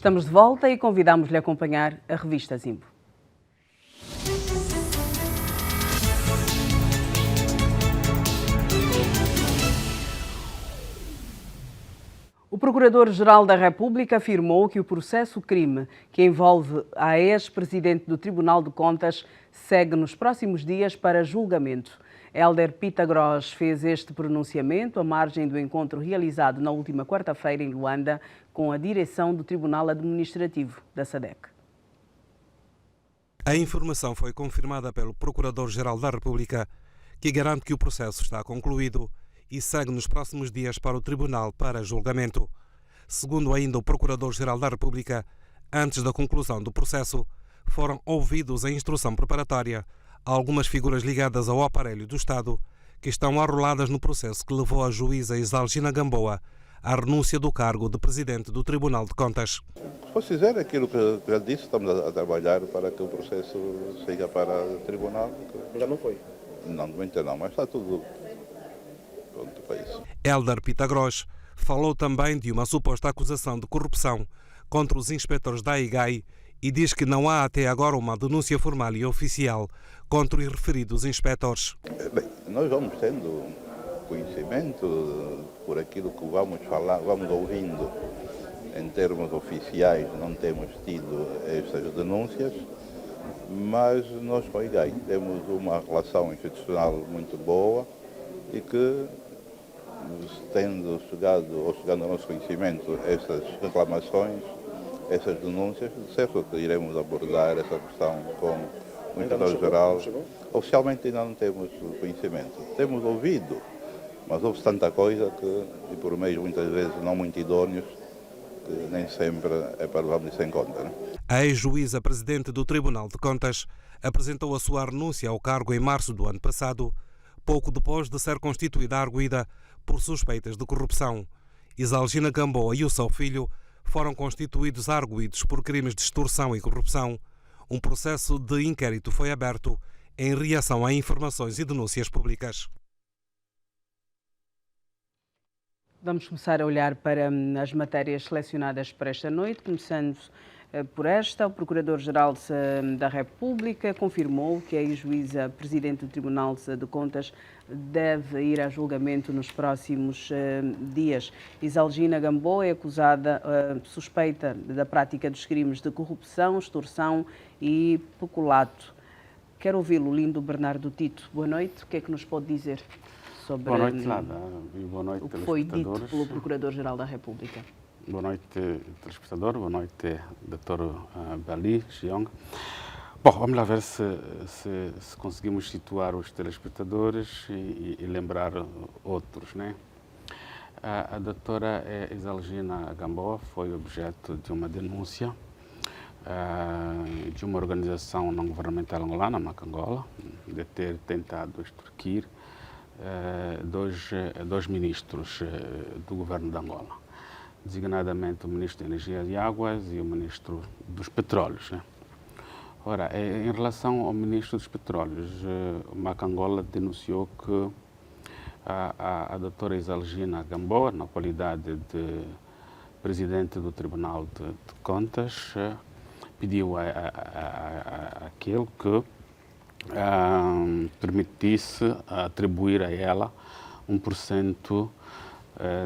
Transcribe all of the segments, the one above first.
Estamos de volta e convidamos-lhe a acompanhar a revista Zimbo. O Procurador-Geral da República afirmou que o processo-crime que envolve a ex-presidente do Tribunal de Contas segue nos próximos dias para julgamento. Hélder Pitagros fez este pronunciamento à margem do encontro realizado na última quarta-feira em Luanda com a direção do Tribunal Administrativo da SADC. A informação foi confirmada pelo Procurador-Geral da República, que garante que o processo está concluído e segue nos próximos dias para o Tribunal para julgamento. Segundo ainda o Procurador-Geral da República, antes da conclusão do processo, foram ouvidos em instrução preparatória algumas figuras ligadas ao aparelho do Estado que estão arroladas no processo que levou a juíza Isalgina Gamboa à renúncia do cargo de Presidente do Tribunal de Contas. Se fosse dizer aquilo que ele disse, estamos a trabalhar para que o processo siga para o Tribunal. Ainda não foi? Não, de momento não, mas está tudo pronto para isso. Hélder Pitagros falou também de uma suposta acusação de corrupção contra os inspetores da IGAI e diz que não há até agora uma denúncia formal e oficial contra os referidos inspetores. Bem, nós vamos tendo conhecimento por aquilo que vamos falar, vamos ouvindo em termos oficiais, não temos tido estas denúncias, mas nós com a IGAI temos uma relação institucional muito boa e que, tendo chegando ao nosso conhecimento essas reclamações, essas denúncias, de certo que iremos abordar essa questão com o Inspetor-Geral. Oficialmente ainda não temos conhecimento. Temos ouvido, mas houve tanta coisa que, e por meios muitas vezes não muito idôneos, que nem sempre é para levarmos isso em conta. Não? A ex-juíza presidente do Tribunal de Contas apresentou a sua renúncia ao cargo em março do ano passado, pouco depois de ser constituída arguida por suspeitas de corrupção. Isalgina Gamboa e o seu filho foram constituídos arguidos por crimes de extorsão e corrupção. Um processo de inquérito foi aberto em reação a informações e denúncias públicas. Vamos começar a olhar para as matérias selecionadas para esta noite, começando por esta. O Procurador-Geral da República confirmou que a ex-juíza presidente do Tribunal de Contas deve ir a julgamento nos próximos dias. Isalgina Gamboa é acusada, suspeita da prática dos crimes de corrupção, extorsão e peculato. Quero ouvi-lo, Lindo Bernardo Tito. Boa noite. O que é que nos pode dizer sobre boa noite, Lada, e boa noite, o que foi dito pelo Procurador-Geral da República? Boa noite, telespectador. Boa noite, Dr. Bali Xiong. Bom, vamos lá ver se conseguimos situar os telespectadores e lembrar outros, né? A doutora Isalgina Gamboa foi objeto de uma denúncia de uma organização não governamental angolana, Macangola, de ter tentado extorquir dois ministros do governo de Angola, designadamente o Ministro da Energia e Águas e o Ministro dos Petróleos. Né? Ora, em relação ao Ministro dos Petróleos, Macangola denunciou que a doutora Isalgina Gamboa, na qualidade de Presidente do Tribunal de Contas, pediu àquele que permitisse atribuir a ela 1%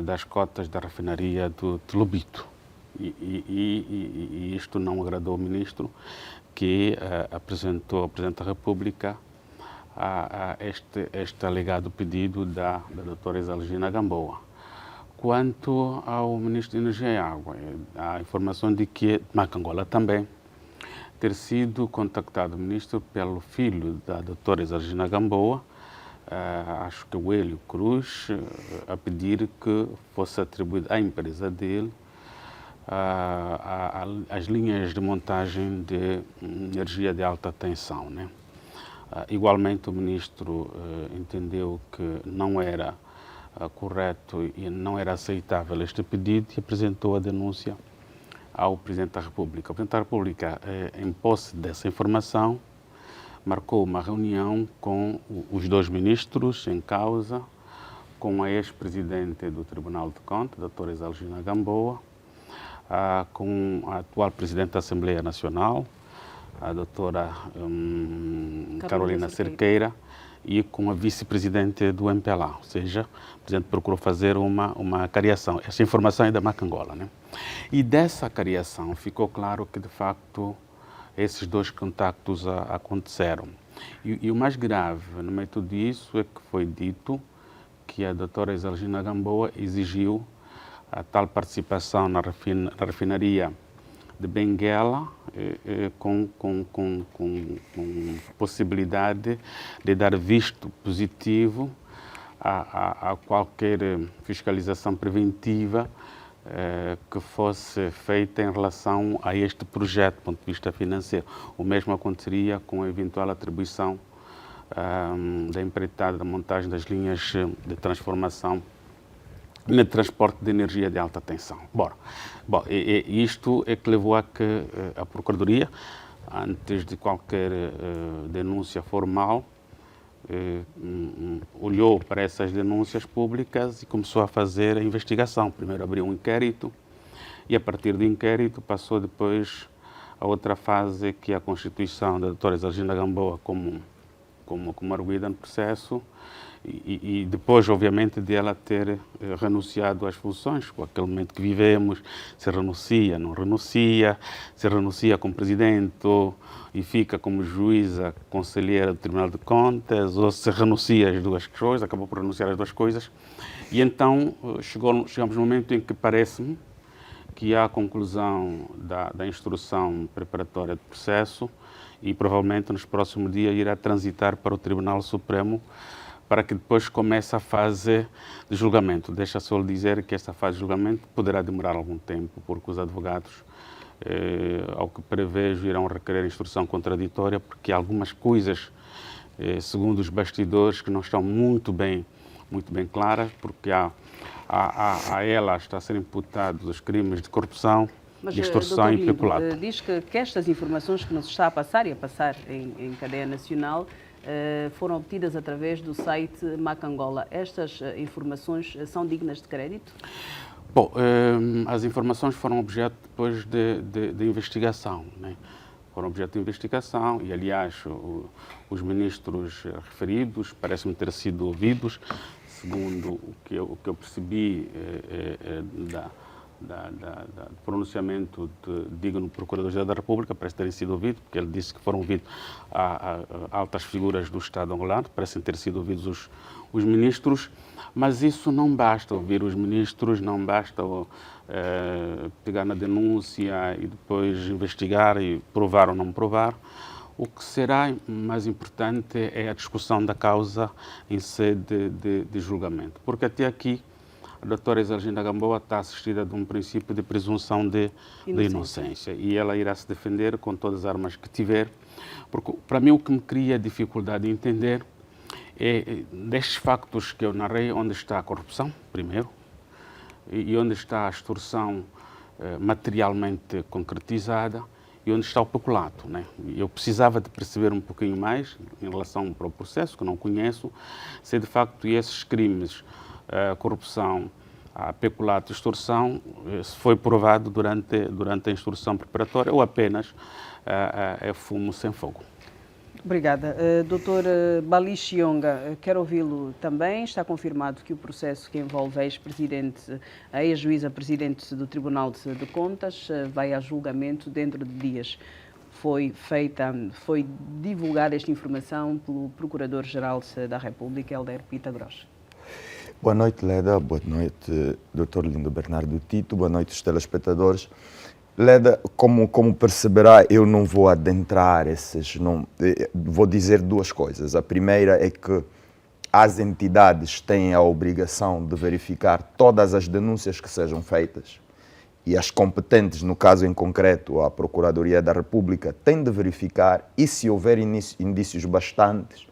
das cotas da refinaria de Lobito. E isto não agradou ao ministro, que apresentou ao Presidente da República este alegado pedido da doutora Isalgina Gamboa. Quanto ao Ministro da Energia e Água, há informação de que Macangola também ter sido contactado o ministro pelo filho da doutora Isalgina Gamboa, acho que o Hélio Cruz, a pedir que fosse atribuído à empresa dele as linhas de montagem de energia de alta tensão. Né? Igualmente o ministro entendeu que não era correto e não era aceitável este pedido e apresentou a denúncia ao Presidente da República. O Presidente da República, em posse dessa informação, marcou uma reunião com os dois ministros em causa, com a ex-presidente do Tribunal de Contas, a doutora Isalgina Gamboa, com a atual Presidente da Assembleia Nacional, a doutora Carolina Cerqueira, e com a Vice-Presidente do MPLA, ou seja, o Presidente procurou fazer uma cariação. Essa informação é da Macangola, né? E dessa cariação ficou claro que, de facto, esses dois contactos aconteceram. E o mais grave no meio de tudo isso é que foi dito que a doutora Exalgina Gamboa exigiu a tal participação na refinaria de Benguela com possibilidade de dar visto positivo a qualquer fiscalização preventiva que fosse feita em relação a este projeto do ponto de vista financeiro. O mesmo aconteceria com a eventual atribuição da empreitada da montagem das linhas de transformação no transporte de energia de alta tensão. Bom, isto é que levou a que a Procuradoria, antes de qualquer denúncia formal, olhou para essas denúncias públicas e começou a fazer a investigação. Primeiro abriu um inquérito e, a partir do inquérito, passou depois a outra fase, que é a constituição da doutora Exalgina Gamboa como arguida no processo, e depois, obviamente, de ela ter renunciado às funções, com aquele momento que vivemos, se renuncia, não renuncia, se renuncia como presidente e fica como juíza conselheira do Tribunal de Contas, ou se renuncia às duas coisas, acabou por renunciar às duas coisas. E então chegamos no momento em que parece-me que há a conclusão da instrução preparatória do processo e provavelmente nos próximos dias irá transitar para o Tribunal Supremo, para que depois comece a fase de julgamento. Deixa só lhe dizer que esta fase de julgamento poderá demorar algum tempo, porque os advogados, ao que prevejo, irão requerer instrução contraditória, porque há algumas coisas, segundo os bastidores, que não estão muito bem claras, porque a ela está a ser imputados os crimes de corrupção, de extorsão e peculato. Diz que estas informações que nos está a passar, e a passar em cadeia nacional, foram obtidas através do site Macangola. Estas informações são dignas de crédito? Bom, as informações foram objeto depois de investigação, né? Foram objeto de investigação e, aliás, os ministros referidos parecem ter sido ouvidos, segundo o que eu percebi do pronunciamento digno Procurador-Geral da República, parece terem sido ouvidos, porque ele disse que foram ouvidos altas figuras do Estado angolano, parecem ter sido ouvidos os ministros, mas isso não basta ouvir os ministros, não basta pegar na denúncia e depois investigar e provar ou não provar. O que será mais importante é a discussão da causa em sede de julgamento, porque até aqui a doutora Exalgina Gamboa está assistida de um princípio de presunção de inocência e ela irá se defender com todas as armas que tiver, porque para mim o que me cria dificuldade de entender é destes factos que eu narrei, onde está a corrupção, primeiro, e onde está a extorsão materialmente concretizada e onde está o peculato, né? Eu precisava de perceber um pouquinho mais em relação ao processo, que não conheço, se de facto esses crimes, corrupção, peculato e extorsão, se foi provado durante a instrução preparatória ou apenas é fumo sem fogo. Obrigada. Doutor Bali Chionga, quero ouvi-lo também. Está confirmado que o processo que envolve a ex-juíza presidente do Tribunal de Contas vai a julgamento dentro de dias. Foi divulgada esta informação pelo Procurador-Geral da República, Helder Pita Gross. Boa noite, Leda. Boa noite, Dr. Lindo Bernardo Tito. Boa noite, os telespectadores. Leda, como perceberá, eu não vou adentrar vou dizer duas coisas. A primeira é que as entidades têm a obrigação de verificar todas as denúncias que sejam feitas e as competentes, no caso em concreto, a Procuradoria da República, têm de verificar e, se houver indícios bastantes,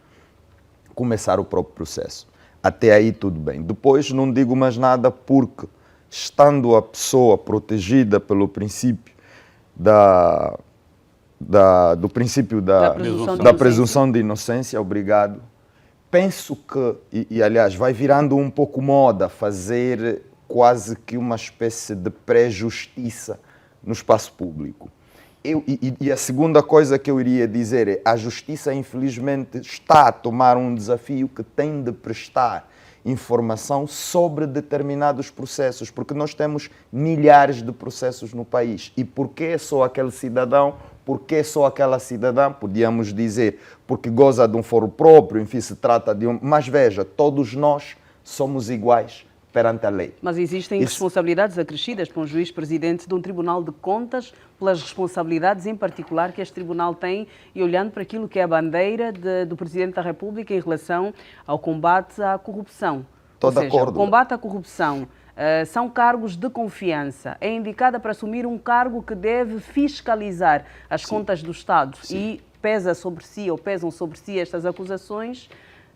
começar o próprio processo. Até aí tudo bem. Depois não digo mais nada porque, estando a pessoa protegida pelo princípio da presunção de inocência, obrigado, penso que, aliás, vai virando um pouco moda fazer quase que uma espécie de pré-justiça no espaço público. E a segunda coisa que eu iria dizer é a justiça, infelizmente, está a tomar um desafio que tem de prestar informação sobre determinados processos, porque nós temos milhares de processos no país. E por que só aquele cidadão, por que só aquela cidadã, podíamos dizer, porque goza de um foro próprio, enfim, se trata de um... Mas veja, todos nós somos iguais perante a lei. Mas existem responsabilidades acrescidas para um juiz presidente de um Tribunal de Contas, pelas responsabilidades em particular que este tribunal tem, e olhando para aquilo que é a bandeira do Presidente da República em relação ao combate à corrupção. Estou de acordo. O combate à corrupção são cargos de confiança. É indicada para assumir um cargo que deve fiscalizar as contas do Estado. Sim. E pesa sobre si, ou pesam sobre si estas acusações.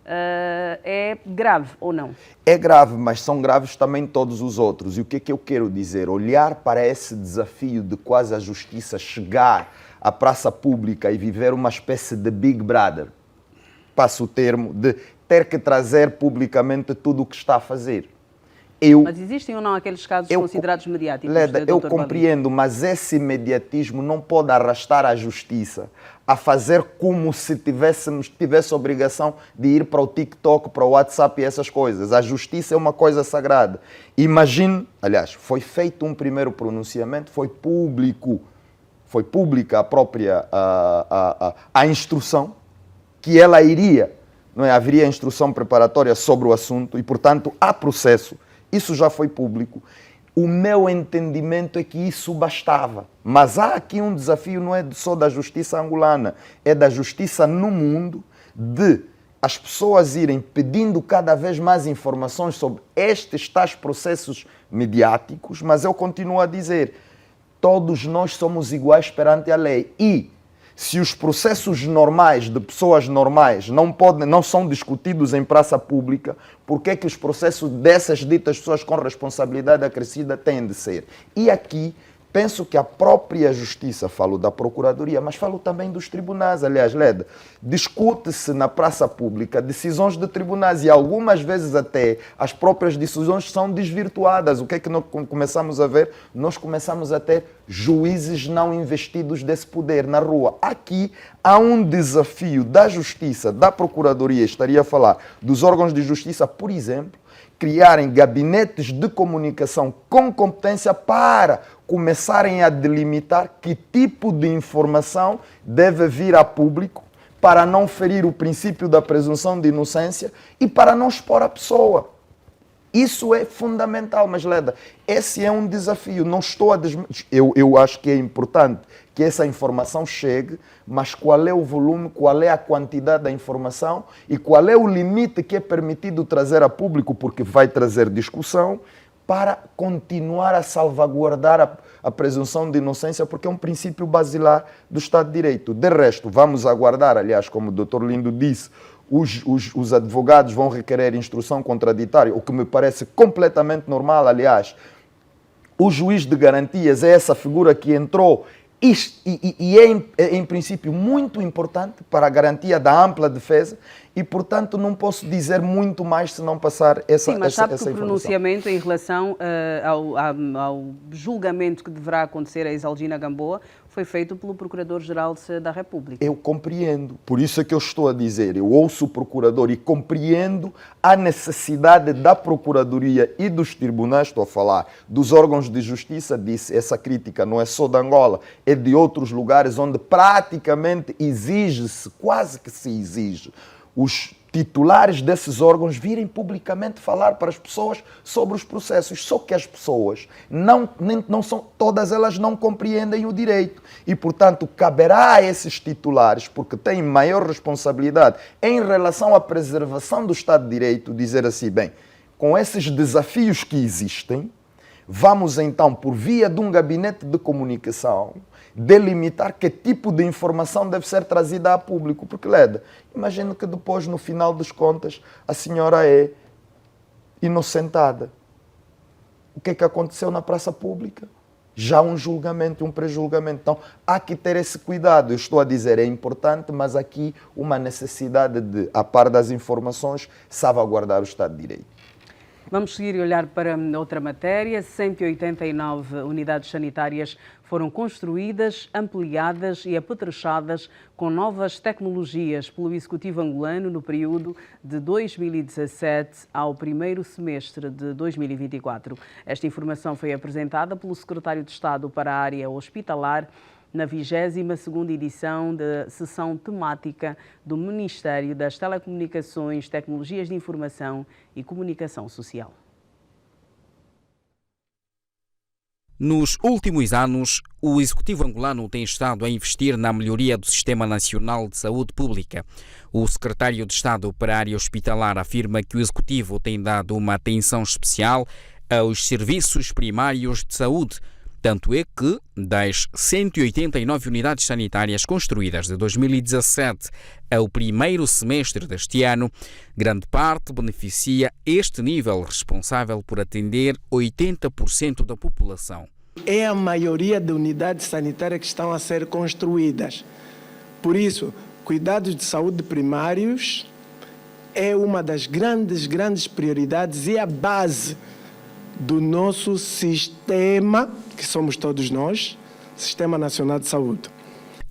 É grave ou não? É grave, mas são graves também todos os outros. E o que é que eu quero dizer? Olhar para esse desafio de quase a justiça chegar à praça pública e viver uma espécie de Big Brother, passo o termo, de ter que trazer publicamente tudo o que está a fazer. Mas existem ou não aqueles casos considerados mediáticos? Leda, eu compreendo, mas esse mediatismo não pode arrastar a justiça a fazer como se tivesse a obrigação de ir para o TikTok, para o WhatsApp e essas coisas. A justiça é uma coisa sagrada. Imagine, aliás, foi feito um primeiro pronunciamento, foi público, foi pública a própria a instrução que ela iria, não é? Haveria instrução preparatória sobre o assunto e, portanto, há processo. Isso já foi público. O meu entendimento é que isso bastava. Mas há aqui um desafio, não é só da justiça angolana, é da justiça no mundo, de as pessoas irem pedindo cada vez mais informações sobre estes tais processos mediáticos, mas eu continuo a dizer, todos nós somos iguais perante a lei. E se os processos normais de pessoas normais não são discutidos em praça pública, por que é que os processos dessas ditas pessoas com responsabilidade acrescida têm de ser? E aqui penso que a própria justiça, falo da Procuradoria, mas falo também dos tribunais. Aliás, Leda, discute-se na praça pública decisões de tribunais e algumas vezes até as próprias decisões são desvirtuadas. O que é que nós começamos a ver? Nós começamos a ter juízes não investidos desse poder na rua. Aqui há um desafio da justiça, da Procuradoria, estaria a falar dos órgãos de justiça, por exemplo, criarem gabinetes de comunicação com competência para começarem a delimitar que tipo de informação deve vir a público para não ferir o princípio da presunção de inocência e para não expor a pessoa. Isso é fundamental, mas Leda, esse é um desafio. Não estou a eu acho que é importante que essa informação chegue, mas qual é o volume, qual é a quantidade da informação e qual é o limite que é permitido trazer a público, porque vai trazer discussão para continuar a salvaguardar a presunção de inocência, porque é um princípio basilar do Estado de Direito. De resto, vamos aguardar, aliás, como o Dr. Lindo disse, os advogados vão requerer instrução contraditória, o que me parece completamente normal, aliás. O juiz de garantias é essa figura que entrou e é, em princípio, muito importante para a garantia da ampla defesa e, portanto, não posso dizer muito mais se não passar essa informação. Sim, mas sabe que o pronunciamento em relação ao julgamento que deverá acontecer a Exalgina Gamboa foi feito pelo Procurador-Geral da República. Eu compreendo, por isso é que eu estou a dizer, eu ouço o Procurador e compreendo a necessidade da Procuradoria e dos tribunais, estou a falar dos órgãos de justiça, disse, essa crítica não é só de Angola, é de outros lugares onde praticamente exige-se, quase que se exige, os titulares desses órgãos virem publicamente falar para as pessoas sobre os processos. Só que as pessoas, não são, todas elas não compreendem o direito. E, portanto, caberá a esses titulares, porque têm maior responsabilidade em relação à preservação do Estado de Direito, dizer assim, bem, com esses desafios que existem, vamos então, por via de um gabinete de comunicação, delimitar que tipo de informação deve ser trazida a público. Porque, Leda, imagino que depois, no final das contas, a senhora é inocentada. O que é que aconteceu na praça pública? Já um julgamento, um pré-julgamento. Então, há que ter esse cuidado. Eu estou a dizer, é importante, mas aqui uma necessidade de, a par das informações, salvaguardar o Estado de Direito. Vamos seguir e olhar para outra matéria. 189 unidades sanitárias foram construídas, ampliadas e apetrechadas com novas tecnologias pelo Executivo angolano no período de 2017 ao primeiro semestre de 2024. Esta informação foi apresentada pelo Secretário de Estado para a Área Hospitalar na 22ª edição da sessão temática do Ministério das Telecomunicações, Tecnologias de Informação e Comunicação Social. Nos últimos anos, o Executivo angolano tem estado a investir na melhoria do Sistema Nacional de Saúde Pública. O Secretário de Estado para a Área Hospitalar afirma que o Executivo tem dado uma atenção especial aos serviços primários de saúde. Tanto é que, das 189 unidades sanitárias construídas de 2017 ao primeiro semestre deste ano, grande parte beneficia este nível responsável por atender 80% da população. É a maioria de unidades sanitárias que estão a ser construídas. Por isso, cuidados de saúde primários é uma das grandes prioridades e a base do nosso sistema, que somos todos nós, Sistema Nacional de Saúde.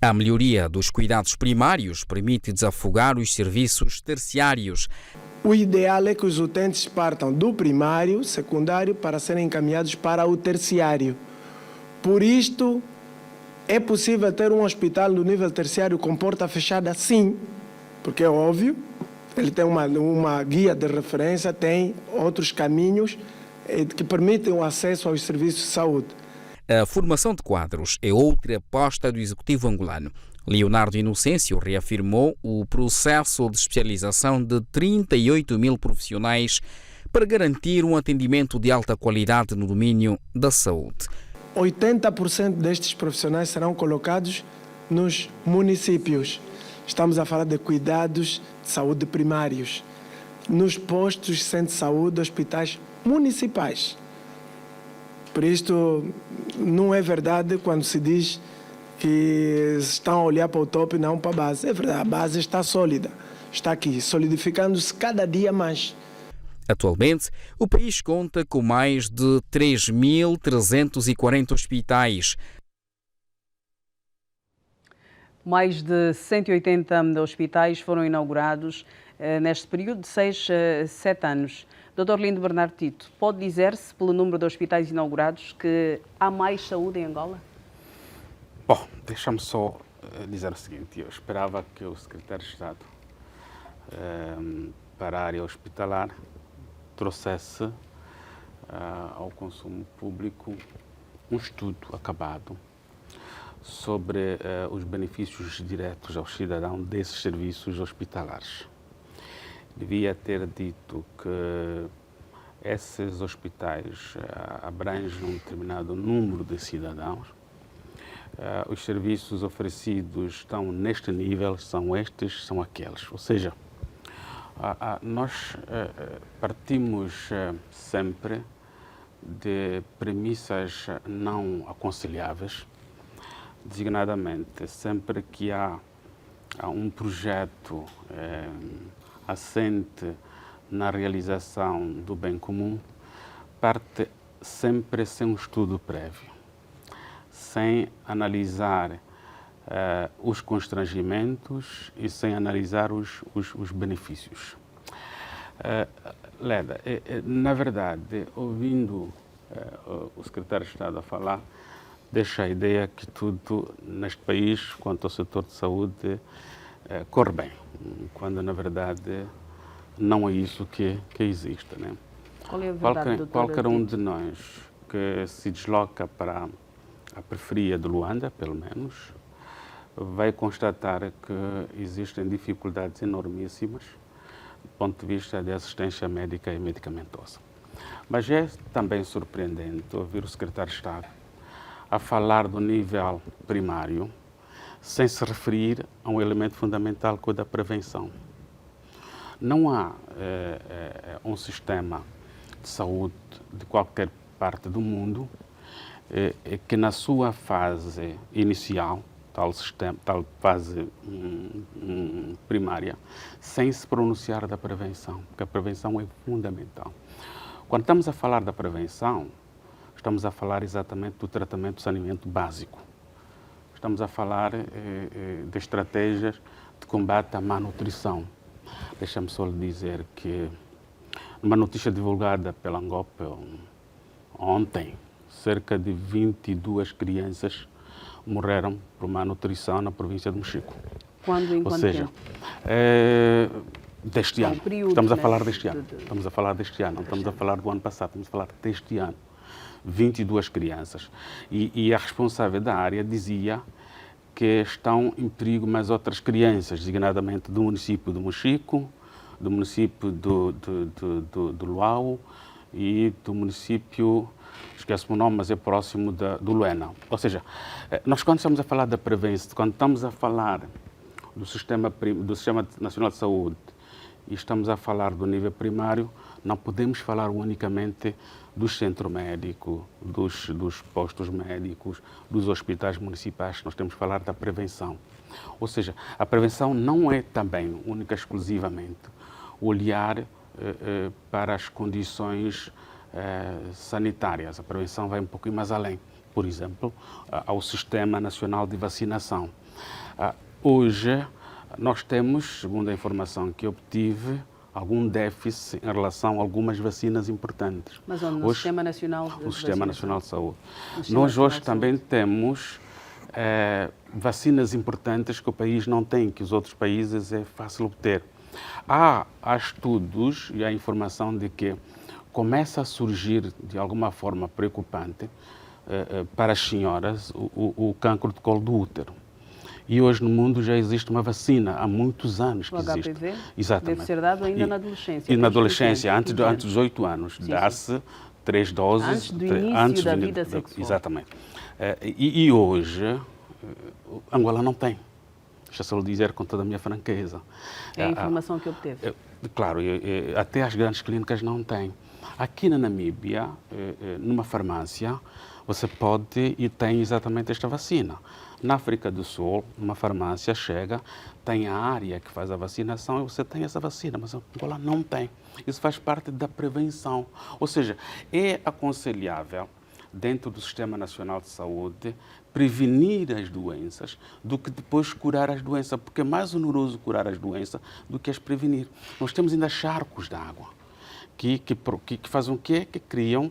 A melhoria dos cuidados primários permite desafogar os serviços terciários. O ideal é que os utentes partam do primário, secundário, para serem encaminhados para o terciário. Por isto, é possível ter um hospital no nível terciário com porta fechada? Sim, porque é óbvio, ele tem uma guia de referência, tem outros caminhos que permitem o acesso aos serviços de saúde. A formação de quadros é outra aposta do Executivo angolano. Leonardo Inocêncio reafirmou o processo de especialização de 38 mil profissionais para garantir um atendimento de alta qualidade no domínio da saúde. 80% destes profissionais serão colocados nos municípios. Estamos a falar de cuidados de saúde primários, nos postos de centro de saúde, hospitais municipais. Por isto, não é verdade quando se diz que estão a olhar para o topo e não para a base. É verdade, a base está sólida, está aqui, solidificando-se cada dia mais. Atualmente, o país conta com mais de 3.340 hospitais. Mais de 180 hospitais foram inaugurados neste período de 6 a 7 anos. Dr. Lindo Bernardo Tito, pode dizer-se, pelo número de hospitais inaugurados, que há mais saúde em Angola? Bom, deixa-me só dizer o seguinte. Eu esperava que o Secretário de Estado para a área hospitalar trouxesse ao consumo público um estudo acabado sobre os benefícios diretos ao cidadão desses serviços hospitalares. Devia ter dito que esses hospitais abrangem um determinado número de cidadãos. Os serviços oferecidos estão neste nível, são estes, são aqueles. Ou seja, nós partimos sempre de premissas não aconselháveis, designadamente sempre que há um projeto assente na realização do bem comum, parte sempre sem um estudo prévio, sem analisar os constrangimentos e sem analisar os benefícios. Leda, na verdade, ouvindo o Secretário de Estado a falar, deixa a ideia que tudo neste país, quanto ao setor de saúde, corre bem, quando na verdade não é isso que existe, né? Qual é a verdade, doutor? Qualquer um de nós que se desloca para a periferia de Luanda, pelo menos, vai constatar que existem dificuldades enormíssimas do ponto de vista de assistência médica e medicamentosa. Mas é também surpreendente ouvir o Secretário de Estado a falar do nível primário sem se referir a um elemento fundamental que é o da prevenção. Não há um sistema de saúde de qualquer parte do mundo que na sua fase inicial, tal fase primária, sem se pronunciar da prevenção, porque a prevenção é fundamental. Quando estamos a falar da prevenção, estamos a falar exatamente do tratamento do saneamento básico. Estamos a falar de estratégias de combate à má nutrição. Deixa-me só lhe dizer que, numa notícia divulgada pela ANGOP ontem, cerca de 22 crianças morreram por má nutrição na província de Mochico. Quando, em Ou quanto seja, tempo? Deste ano. Período, Estamos a né? falar deste ano. Estamos a falar deste ano. Não estamos a falar do ano passado, estamos a falar deste ano. 22 crianças. E a responsável da área dizia que estão em perigo mais outras crianças, designadamente do município de Mochico, do município do Luau e do município, esqueço o nome, mas é próximo do Luena. Ou seja, nós quando estamos a falar da prevenção, quando estamos a falar do Sistema Nacional de Saúde e estamos a falar do nível primário, não podemos falar unicamente do centro médico, dos postos médicos, dos hospitais municipais. Nós temos que falar da prevenção. Ou seja, a prevenção não é também, única e exclusivamente, olhar para as condições sanitárias. A prevenção vai um pouquinho mais além. Por exemplo, ao Sistema Nacional de Vacinação. Hoje, nós temos, segundo a informação que obtive, algum déficit em relação a algumas vacinas importantes. Mas onde? No hoje, Sistema Nacional de no Sistema Nacional de Saúde. Nós Nós hoje também temos vacinas importantes que o país não tem, que os outros países é fácil obter. Há estudos e há informação de que começa a surgir, de alguma forma preocupante, para as senhoras, o cancro de colo do útero. E hoje no mundo já existe uma vacina, há muitos anos que existe. O HPV Exatamente. deve ser dado ainda na adolescência. E na adolescência, antes dos 8 anos. Dá-se 3 doses. Antes do início da vida sexual. Exatamente. E hoje, Angola não tem. Deixa-se lhe dizer com toda a minha franqueza. É a informação que obteve. Claro, até as grandes clínicas não têm. Aqui na Namíbia, numa farmácia, você pode e tem exatamente esta vacina. Na África do Sul, uma farmácia chega, tem a área que faz a vacinação e você tem essa vacina, mas Angola não tem. Isso faz parte da prevenção. Ou seja, é aconselhável, dentro do Sistema Nacional de Saúde, prevenir as doenças do que depois curar as doenças, porque é mais oneroso curar as doenças do que as prevenir. Nós temos ainda charcos de água que fazem o quê? Que criam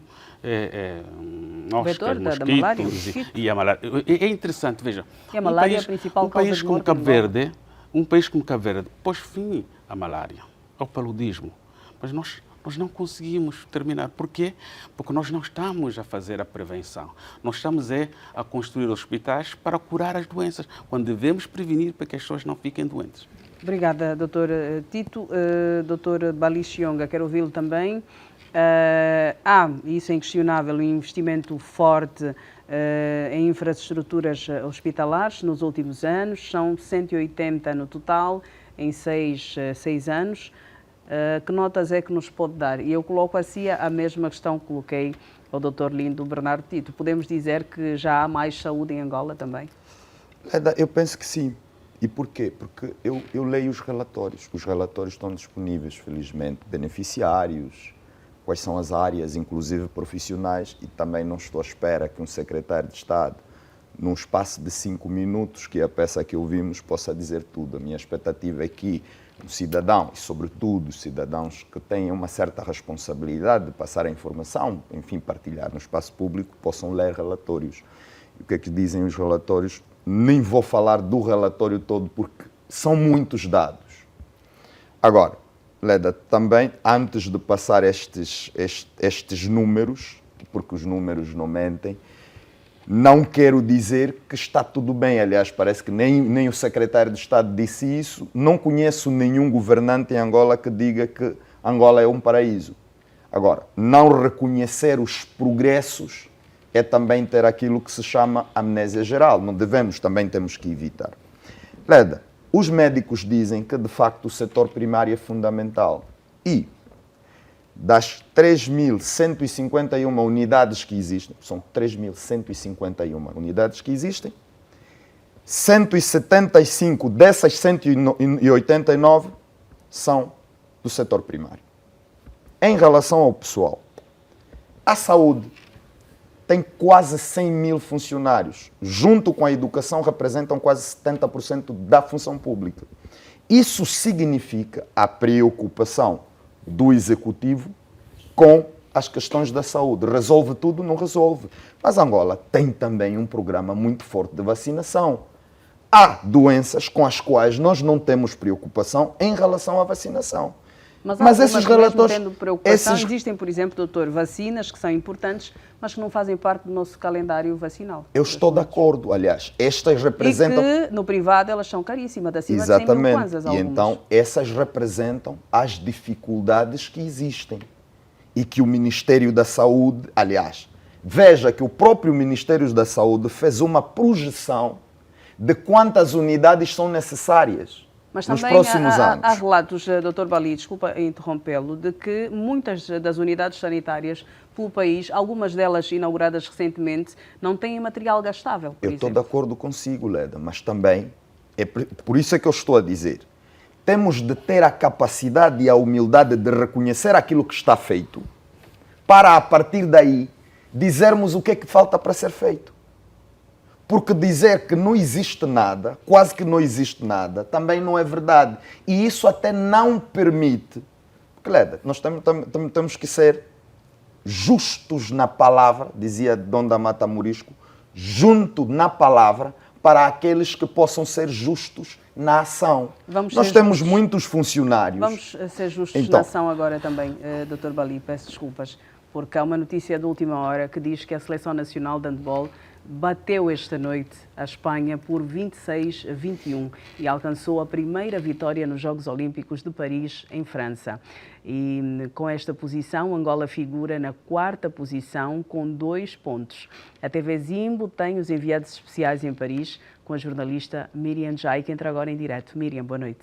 moscas, mosquitos e a malária. É interessante, veja. E a malária é a principal causa de morte. Um país como Cabo Verde pôs fim à malária, ao paludismo, mas nós não conseguimos terminar. Por quê? Porque nós não estamos a fazer a prevenção. Nós estamos a construir hospitais para curar as doenças, quando devemos prevenir para que as pessoas não fiquem doentes. Obrigada, Dr. Tito. Dr. Balixionga, quero ouvi-lo também. Isso é inquestionável, um investimento forte em infraestruturas hospitalares nos últimos anos. São 180 no total, em 6 anos. Que notas é que nos pode dar? E eu coloco assim a mesma questão que coloquei ao Dr. Lindo Bernardo Tito. Podemos dizer que já há mais saúde em Angola também? Eu penso que sim. E porquê? Porque eu leio os relatórios. Os relatórios estão disponíveis, felizmente, beneficiários, quais são as áreas, inclusive profissionais, e também não estou à espera que um secretário de Estado, num espaço de 5 minutos, que é a peça que ouvimos, possa dizer tudo. A minha expectativa é que o cidadão, e sobretudo os cidadãos que tenham uma certa responsabilidade de passar a informação, enfim, partilhar no espaço público, possam ler relatórios. E o que é que dizem os relatórios? Nem vou falar do relatório todo, porque são muitos dados. Agora, Leda, também, antes de passar estes números, porque os números não mentem, não quero dizer que está tudo bem. Aliás, parece que nem o secretário de Estado disse isso. Não conheço nenhum governante em Angola que diga que Angola é um paraíso. Agora, não reconhecer os progressos é também ter aquilo que se chama amnésia geral. Não devemos, também temos que evitar. Leda, os médicos dizem que, de facto, o setor primário é fundamental. E das 3.151 unidades que existem, são 3.151 unidades que existem, 175 dessas 189 são do setor primário. Em relação ao pessoal, a saúde tem quase 100 mil funcionários. Junto com a educação, representam quase 70% da função pública. Isso significa a preocupação do Executivo com as questões da saúde. Resolve tudo? Não resolve. Mas Angola tem também um programa muito forte de vacinação. Há doenças com as quais nós não temos preocupação em relação à vacinação. Mas esses relatórios... Tendo preocupação, existem, por exemplo, doutor, vacinas que são importantes, mas que não fazem parte do nosso calendário vacinal. Eu estou de acordo, aliás. Estas representam... E que no privado elas são caríssimas, acima Exatamente. de 100 mil kwanzas algumas. E então essas representam as dificuldades que existem. E que o Ministério da Saúde, aliás, veja que o próprio Ministério da Saúde fez uma projeção de quantas unidades são necessárias. Mas nos também próximos anos. Há relatos, Dr. Bali, desculpa interrompê-lo, de que muitas das unidades sanitárias pelo país, algumas delas inauguradas recentemente, não têm material gastável. Eu estou de acordo consigo, Leda, mas também, por isso é que eu estou a dizer, temos de ter a capacidade e a humildade de reconhecer aquilo que está feito, para a partir daí dizermos o que é que falta para ser feito. Porque dizer que não existe nada, quase que não existe nada, também não é verdade. E isso até não permite... Porque, Leda, nós temos que ser justos na palavra, dizia Dom da Mata Morisco, junto na palavra para aqueles que possam ser justos na ação. Nós temos muitos funcionários. Vamos ser justos na ação agora também, Dr. Bali, peço desculpas, porque há uma notícia de última hora que diz que a Seleção Nacional de Handball bateu esta noite a Espanha por 26-21 e alcançou a primeira vitória nos Jogos Olímpicos de Paris, em França. E com esta posição, Angola figura na 4ª posição com 2 pontos. A TV Zimbo tem os enviados especiais em Paris com a jornalista Miriam Jai, que entra agora em direto. Miriam, boa noite.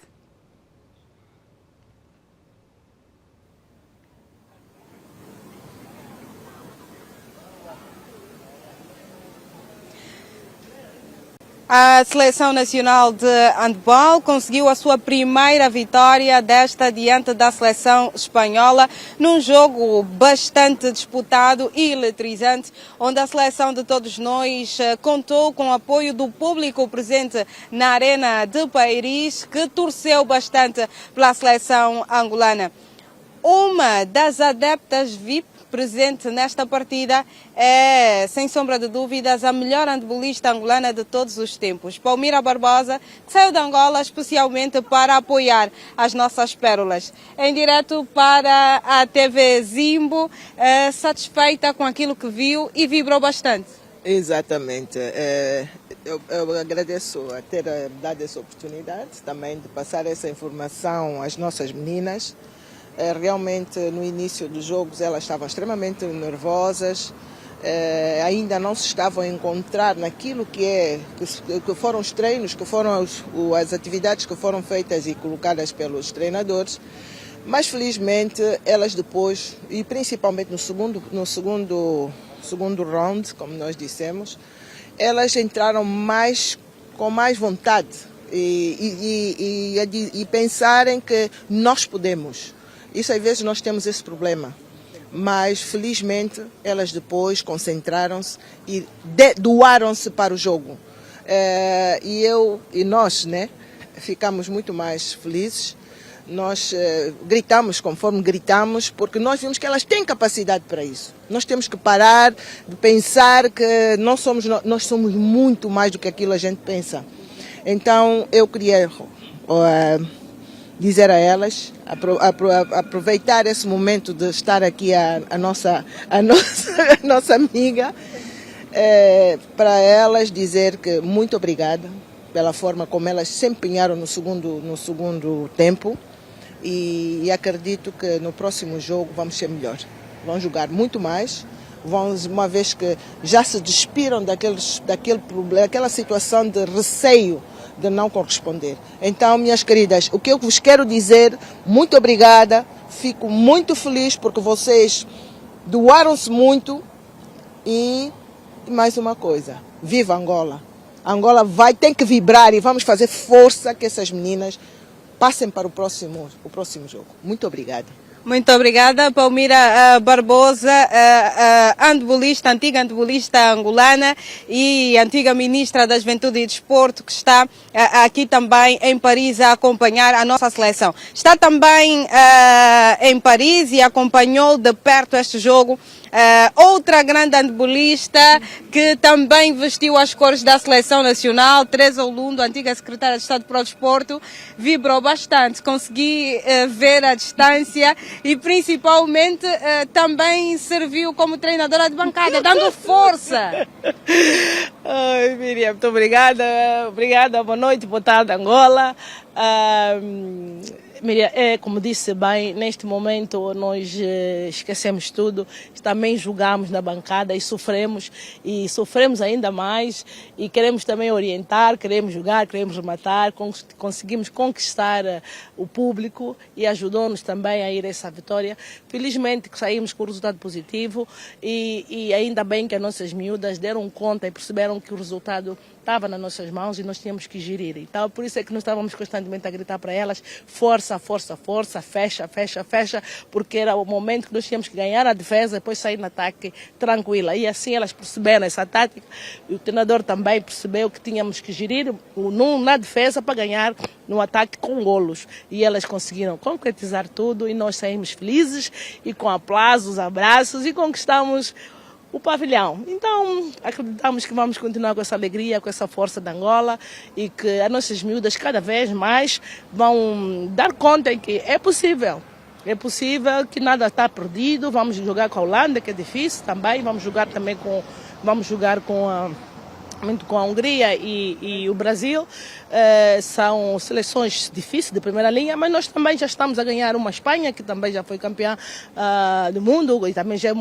A Seleção Nacional de Handball conseguiu a sua primeira vitória desta diante da seleção espanhola num jogo bastante disputado e eletrizante, onde a seleção de todos nós contou com o apoio do público presente na Arena de Paris, que torceu bastante pela seleção angolana. Uma das adeptas VIP presente nesta partida é, sem sombra de dúvidas, a melhor handbolista angolana de todos os tempos, Palmira Barbosa, que saiu de Angola especialmente para apoiar as nossas pérolas. Em direto para a TV Zimbo, satisfeita com aquilo que viu e vibrou bastante. Exatamente. Eu agradeço a ter dado essa oportunidade também de passar essa informação às nossas meninas. Realmente, no início dos jogos, elas estavam extremamente nervosas, ainda não se estavam a encontrar naquilo que foram os treinos, que foram as atividades que foram feitas e colocadas pelos treinadores. Mas, felizmente, elas depois, e principalmente no segundo round, como nós dissemos, elas entraram com mais vontade e pensarem que nós podemos. Isso, às vezes, nós temos esse problema, mas felizmente elas depois concentraram-se e doaram-se para o jogo. E nós, né, ficamos muito mais felizes. Nós gritamos conforme gritamos, porque nós vimos que elas têm capacidade para isso. Nós temos que parar de pensar que nós somos muito mais do que aquilo a gente pensa. Então, eu queria dizer a elas, aproveitar esse momento de estar aqui a nossa amiga, para elas dizer que muito obrigada pela forma como elas se empenharam no segundo tempo e acredito que no próximo jogo vamos ser melhor. Vão jogar muito mais, uma vez que já se despiram daquela situação de receio de não corresponder. Então, minhas queridas, o que eu vos quero dizer, muito obrigada, fico muito feliz porque vocês doaram-se muito e mais uma coisa, viva Angola! Angola tem que vibrar e vamos fazer força que essas meninas passem para o próximo jogo. Muito obrigada. Muito obrigada, Palmira Barbosa, antebolista, antiga antebolista angolana e antiga ministra da Juventude e Desporto, que está aqui também em Paris a acompanhar a nossa seleção. Está também em Paris e acompanhou de perto este jogo outra grande antebolista que também vestiu as cores da seleção nacional, Teresa Olundo, antiga secretária de Estado para o Desporto, vibrou bastante, consegui ver a distância e principalmente também serviu como treinadora de bancada, dando força. Ai, Miriam, muito obrigada. Obrigada, boa noite, boa tarde, Angola. Miriam, como disse bem, neste momento nós esquecemos tudo, também jogamos na bancada e sofremos ainda mais e queremos também orientar, queremos jogar, queremos rematar, conseguimos conquistar o público e ajudou-nos também a ir a essa vitória. Felizmente que saímos com o resultado positivo e ainda bem que as nossas miúdas deram conta e perceberam que o resultado estava nas nossas mãos e nós tínhamos que gerir. Então, por isso é que nós estávamos constantemente a gritar para elas, força, força, força, fecha, fecha, fecha, porque era o momento que nós tínhamos que ganhar a defesa e depois sair no ataque tranquila. E assim elas perceberam essa tática e o treinador também percebeu que tínhamos que gerir na defesa para ganhar no ataque com golos. E elas conseguiram concretizar tudo e nós saímos felizes e com aplausos, abraços e conquistamos o pavilhão. Então, acreditamos que vamos continuar com essa alegria, com essa força da Angola e que as nossas miúdas cada vez mais vão dar conta que é possível. É possível, que nada está perdido. Vamos jogar com a Holanda, que é difícil também. Vamos jogar também com a Hungria e o Brasil. São seleções difíceis de primeira linha, mas nós também já estamos a ganhar uma Espanha, que também já foi campeã do mundo e também já é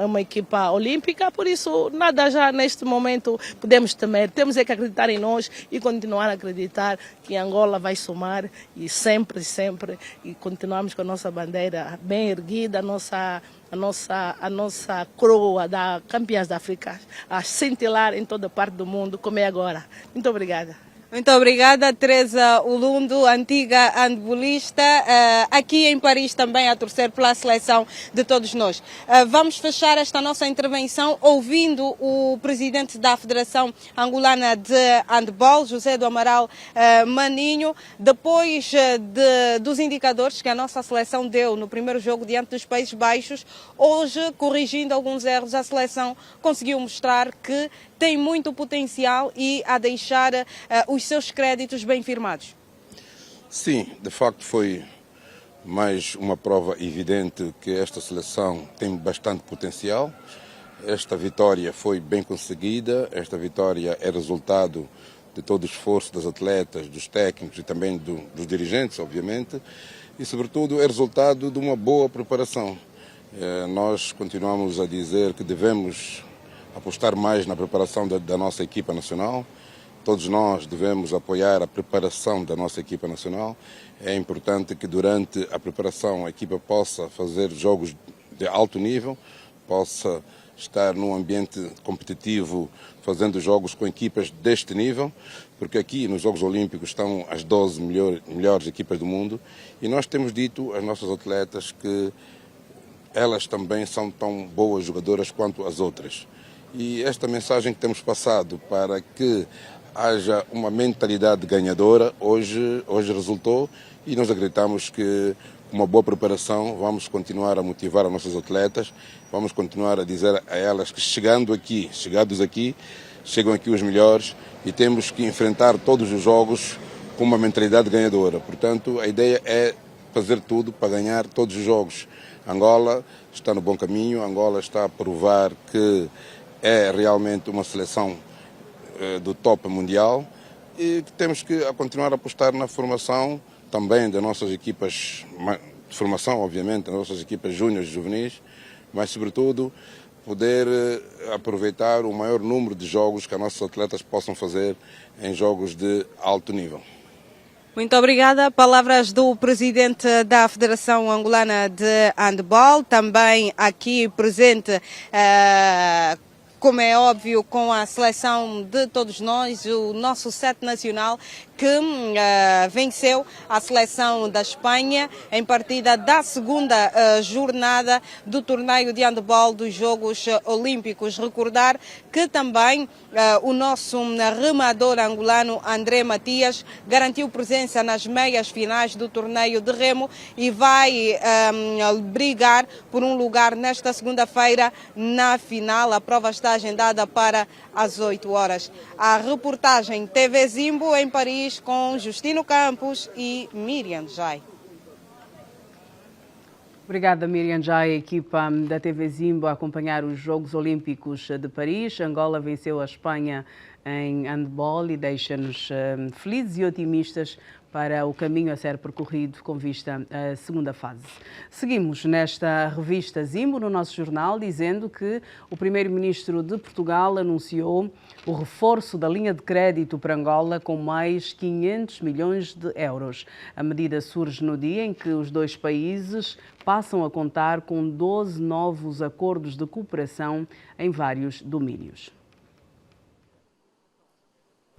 uma equipa olímpica, por isso nada já neste momento podemos temer, temos é que acreditar em nós e continuar a acreditar que Angola vai somar e sempre, sempre, e continuamos com a nossa bandeira bem erguida, a nossa coroa da campeãs da África a cintilar em toda parte do mundo, como é agora. Muito obrigada. Muito obrigada, Teresa Olundo, antiga handbolista, aqui em Paris também a torcer pela seleção de todos nós. Vamos fechar esta nossa intervenção ouvindo o presidente da Federação Angolana de Handball, José do Amaral Maninho, depois dos indicadores que a nossa seleção deu no primeiro jogo diante dos Países Baixos. Hoje, corrigindo alguns erros, a seleção conseguiu mostrar que tem muito potencial e a deixar os seus créditos bem firmados. Sim, de facto foi mais uma prova evidente que esta seleção tem bastante potencial. Esta vitória foi bem conseguida, esta vitória é resultado de todo o esforço das atletas, dos técnicos e também dos dirigentes, obviamente, e sobretudo é resultado de uma boa preparação. Nós continuamos a dizer que devemos apostar mais na preparação da nossa equipa nacional. Todos nós devemos apoiar a preparação da nossa equipa nacional. É importante que durante a preparação a equipa possa fazer jogos de alto nível, possa estar num ambiente competitivo, fazendo jogos com equipas deste nível, porque aqui nos Jogos Olímpicos estão as 12 melhores equipas do mundo e nós temos dito às nossas atletas que elas também são tão boas jogadoras quanto as outras. E esta mensagem que temos passado para que haja uma mentalidade ganhadora, hoje resultou e nós acreditamos que com uma boa preparação vamos continuar a motivar as nossas atletas, vamos continuar a dizer a elas que chegados aqui, chegam aqui os melhores e temos que enfrentar todos os jogos com uma mentalidade ganhadora. Portanto, a ideia é fazer tudo para ganhar todos os jogos. Angola está no bom caminho, Angola está a provar que é realmente uma seleção do top mundial e temos que continuar a apostar na formação também das nossas equipas de formação, obviamente, das nossas equipas júniores e juvenis, mas sobretudo poder aproveitar o maior número de jogos que as nossas atletas possam fazer em jogos de alto nível. Muito obrigada. Palavras do presidente da Federação Angolana de Handball, também aqui presente como é óbvio, com a seleção de todos nós, o nosso set nacional, que venceu a seleção da Espanha em partida da segunda jornada do torneio de handebol dos Jogos Olímpicos. Recordar que também o nosso remador angolano André Matias garantiu presença nas meias finais do torneio de remo e vai brigar por um lugar nesta segunda-feira na final. A prova está agendada para as 8 horas. A reportagem TV Zimbo em Paris com Justino Campos e Miriam Jai. Obrigada, Miriam Jai, a equipa da TV Zimbo a acompanhar os Jogos Olímpicos de Paris. Angola venceu a Espanha em handball e deixa-nos felizes e otimistas para o caminho a ser percorrido com vista à segunda fase. Seguimos nesta revista Zimbo, no nosso jornal, dizendo que o primeiro-ministro de Portugal anunciou o reforço da linha de crédito para Angola com mais 500 milhões de euros. A medida surge no dia em que os dois países passam a contar com 12 novos acordos de cooperação em vários domínios.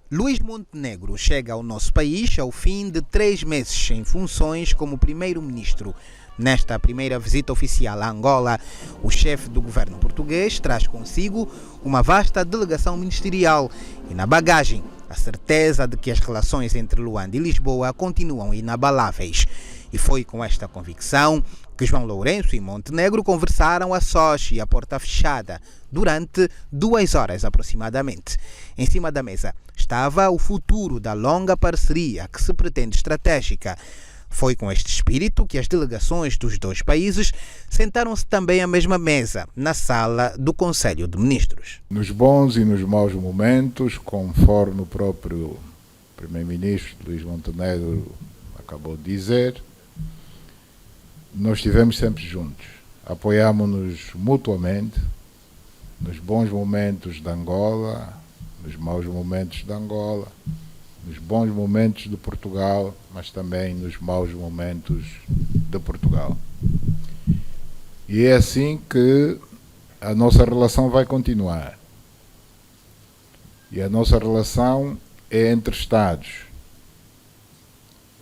Luís Montenegro chega ao nosso país ao fim de 3 meses em funções como primeiro-ministro. Nesta primeira visita oficial a Angola, o chefe do governo português traz consigo uma vasta delegação ministerial e, na bagagem, a certeza de que as relações entre Luanda e Lisboa continuam inabaláveis. E foi com esta convicção que João Lourenço e Montenegro conversaram a sós e à porta fechada durante 2 horas aproximadamente. Em cima da mesa estava o futuro da longa parceria que se pretende estratégica. Foi com este espírito que as delegações dos dois países sentaram-se também à mesma mesa, na sala do Conselho de Ministros. Nos bons e nos maus momentos, conforme o próprio primeiro-ministro Luís Montenegro acabou de dizer, nós estivemos sempre juntos, apoiámos-nos mutuamente, nos bons momentos de Angola, nos maus momentos de Angola, nos bons momentos de Portugal, mas também nos maus momentos de Portugal. E é assim que a nossa relação vai continuar. E a nossa relação é entre Estados,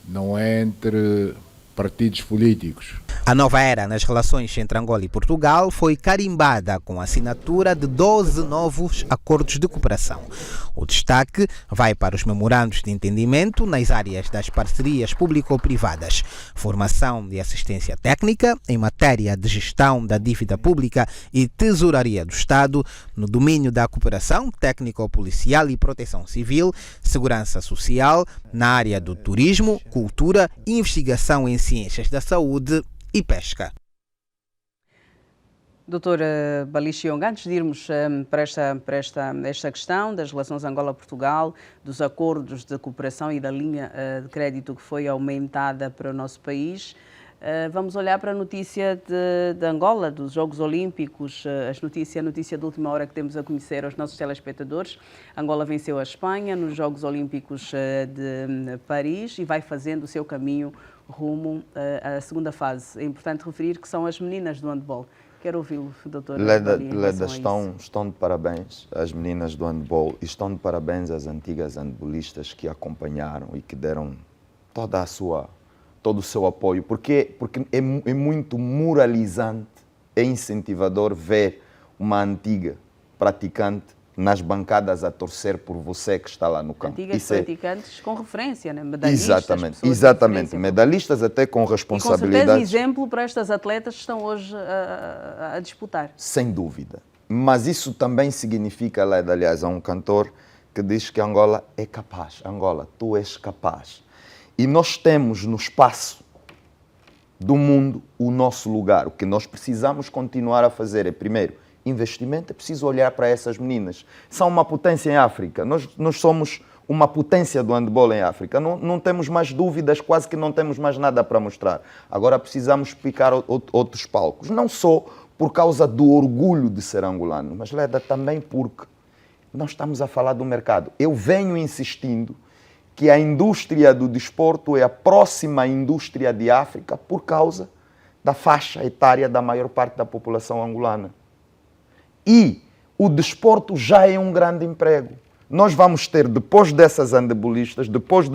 não é entre partidos políticos. A nova era nas relações entre Angola e Portugal foi carimbada com a assinatura de 12 novos acordos de cooperação. O destaque vai para os memorandos de entendimento nas áreas das parcerias público-privadas, formação e assistência técnica em matéria de gestão da dívida pública e tesouraria do Estado, no domínio da cooperação técnico-policial e proteção civil, segurança social, na área do turismo, cultura, investigação em ciências da saúde e pesca. Doutora Balichiong, antes de irmos para esta questão das relações Angola-Portugal, dos acordos de cooperação e da linha de crédito que foi aumentada para o nosso país, vamos olhar para a notícia de Angola, dos Jogos Olímpicos, a notícia de última hora que temos a conhecer aos nossos telespectadores. Angola venceu a Espanha nos Jogos Olímpicos de Paris e vai fazendo o seu caminho rumo à segunda fase. É importante referir que são as meninas do handball. Quero ouvi-lo, doutora. Leda, estão de parabéns as meninas do handball e estão de parabéns as antigas handballistas que acompanharam e que deram todo o seu apoio, porque é muito moralizante, é incentivador ver uma antiga praticante nas bancadas a torcer por você que está lá no campo. Antigas praticantes com referência, né? Medalhistas. Exatamente. Medalhistas até com responsabilidades. E com certeza exemplo para estas atletas que estão hoje a disputar. Sem dúvida. Mas isso também significa, aliás, há um cantor que diz que Angola é capaz. Angola, tu és capaz. E nós temos no espaço do mundo o nosso lugar. O que nós precisamos continuar a fazer é, primeiro, investimento. É preciso olhar para essas meninas. São uma potência em África. Nós somos uma potência do handball em África. Não temos mais dúvidas, quase que não temos mais nada para mostrar. Agora precisamos picar outros palcos. Não só por causa do orgulho de ser angolano, mas, Leda, também porque nós estamos a falar do mercado. Eu venho insistindo que a indústria do desporto é a próxima indústria de África por causa da faixa etária da maior parte da população angolana. E o desporto já é um grande emprego. Nós vamos ter, depois dessas handebolistas, depois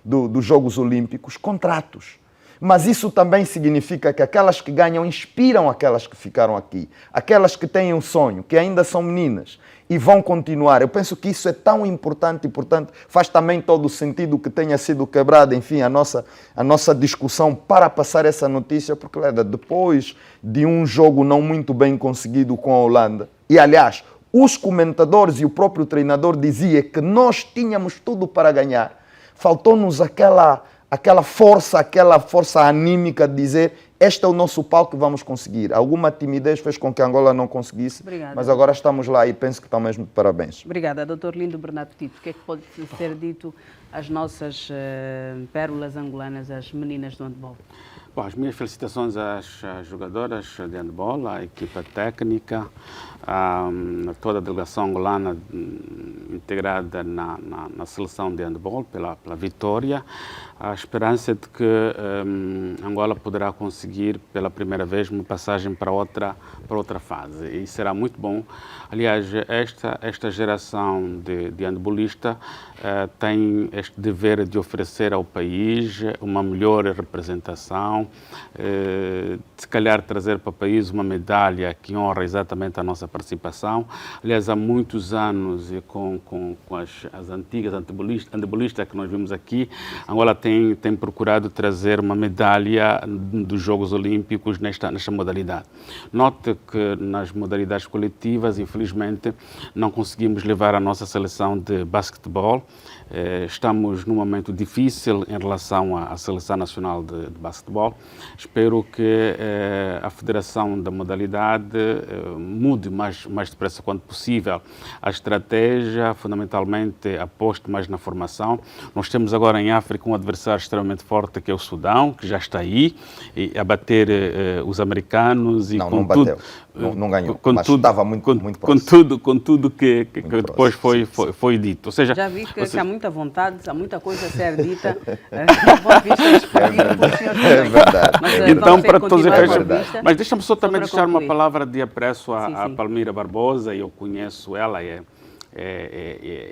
dos Jogos Olímpicos, contratos. Mas isso também significa que aquelas que ganham inspiram aquelas que ficaram aqui. Aquelas que têm um sonho, que ainda são meninas e vão continuar. Eu penso que isso é tão importante e, portanto, faz também todo o sentido que tenha sido quebrada, enfim, a nossa discussão para passar essa notícia, porque, Leda, depois de um jogo não muito bem conseguido com a Holanda, e, aliás, os comentadores e o próprio treinador diziam que nós tínhamos tudo para ganhar. Faltou-nos aquela força anímica de dizer este é o nosso palco que vamos conseguir. Alguma timidez fez com que a Angola não conseguisse, Obrigada. Mas agora estamos lá e penso que estão mesmo de parabéns. Obrigada. Dr. Lindo Bernardo Tito, o que é que pode ser dito às nossas pérolas angolanas, às meninas do handball? Bom, as minhas felicitações às jogadoras de handball, à equipa técnica, a toda a delegação angolana integrada na seleção de handball pela vitória. A esperança de que Angola poderá conseguir pela primeira vez uma passagem para outra fase. E será muito bom. Aliás, esta geração de handbolista tem este dever de oferecer ao país uma melhor representação, se calhar trazer para o país uma medalha que honra exatamente a nossa participação. Aliás, há muitos anos, com as antigas handebolistas que nós vimos aqui, Angola tem procurado trazer uma medalha dos Jogos Olímpicos nesta modalidade. Note que nas modalidades coletivas, infelizmente, não conseguimos levar a nossa seleção de basquetebol. Estamos num momento difícil em relação à Seleção Nacional de Basquetebol. Espero que a Federação da modalidade mude mais depressa quanto possível a estratégia, fundamentalmente aposte mais na formação. Nós temos agora em África um adversário extremamente forte que é o Sudão, que já está aí a bater os americanos. E não bateu. Não ganhou, mas estava muito próximo. Com tudo que depois foi dito. Ou seja, já vi que há muita vontade, há muita coisa a ser dita do ponto de vista desportivo. É verdade. Então, para todos os efeitos, mas deixa-me só também deixar uma palavra de apreço à Palmira Barbosa. Eu conheço ela, é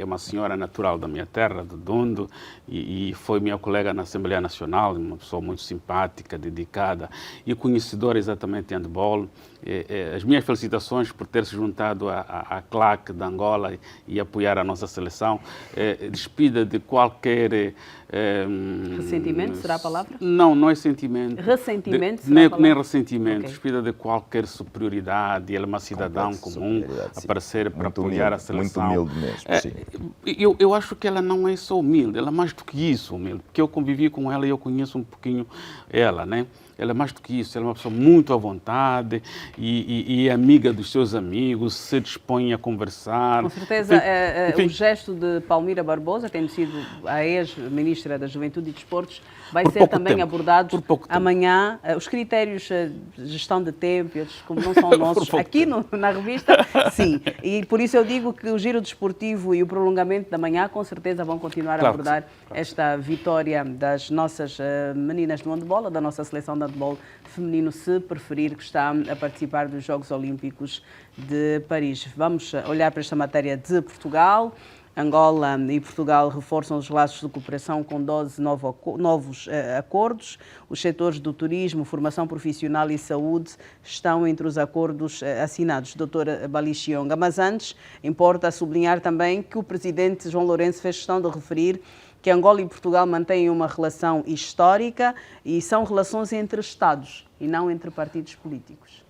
uma senhora natural da minha terra, do Dundo, e foi minha colega na Assembleia Nacional, uma pessoa muito simpática, dedicada e conhecedora exatamente de handball. As minhas felicitações por ter se juntado à CLAC de Angola e apoiar a nossa seleção. Despida de qualquer... ressentimento, será a palavra? Não é sentimento. Ressentimento, será a palavra? Nem ressentimento. Okay. Despida de qualquer superioridade. Ela é uma cidadã comum, aparecer para apoiar a seleção. Muito humilde mesmo, sim. Eu acho que ela não é só humilde, ela é mais do que isso, humilde. Porque eu convivi com ela e eu conheço um pouquinho ela, né? Ela é mais do que isso, ela é uma pessoa muito à vontade e é amiga dos seus amigos, se dispõe a conversar. Com certeza, o gesto de Palmira Barbosa, tendo sido a ex-ministra da Juventude e Desportos, vai ser também abordado amanhã. Os critérios de gestão de tempo, como não são nossos, aqui na revista, sim. E por isso eu digo que o giro desportivo e o prolongamento da manhã, com certeza, vão continuar a abordar esta vitória das nossas meninas do handball, da nossa seleção de handball feminino, se preferir, que está a participar dos Jogos Olímpicos de Paris. Vamos olhar para esta matéria de Portugal. Angola e Portugal reforçam os laços de cooperação com 12 novos acordos. Os setores do turismo, formação profissional e saúde estão entre os acordos assinados. Doutora Balixionga. Mas antes, importa sublinhar também que o presidente João Lourenço fez questão de referir que Angola e Portugal mantêm uma relação histórica e são relações entre Estados e não entre partidos políticos.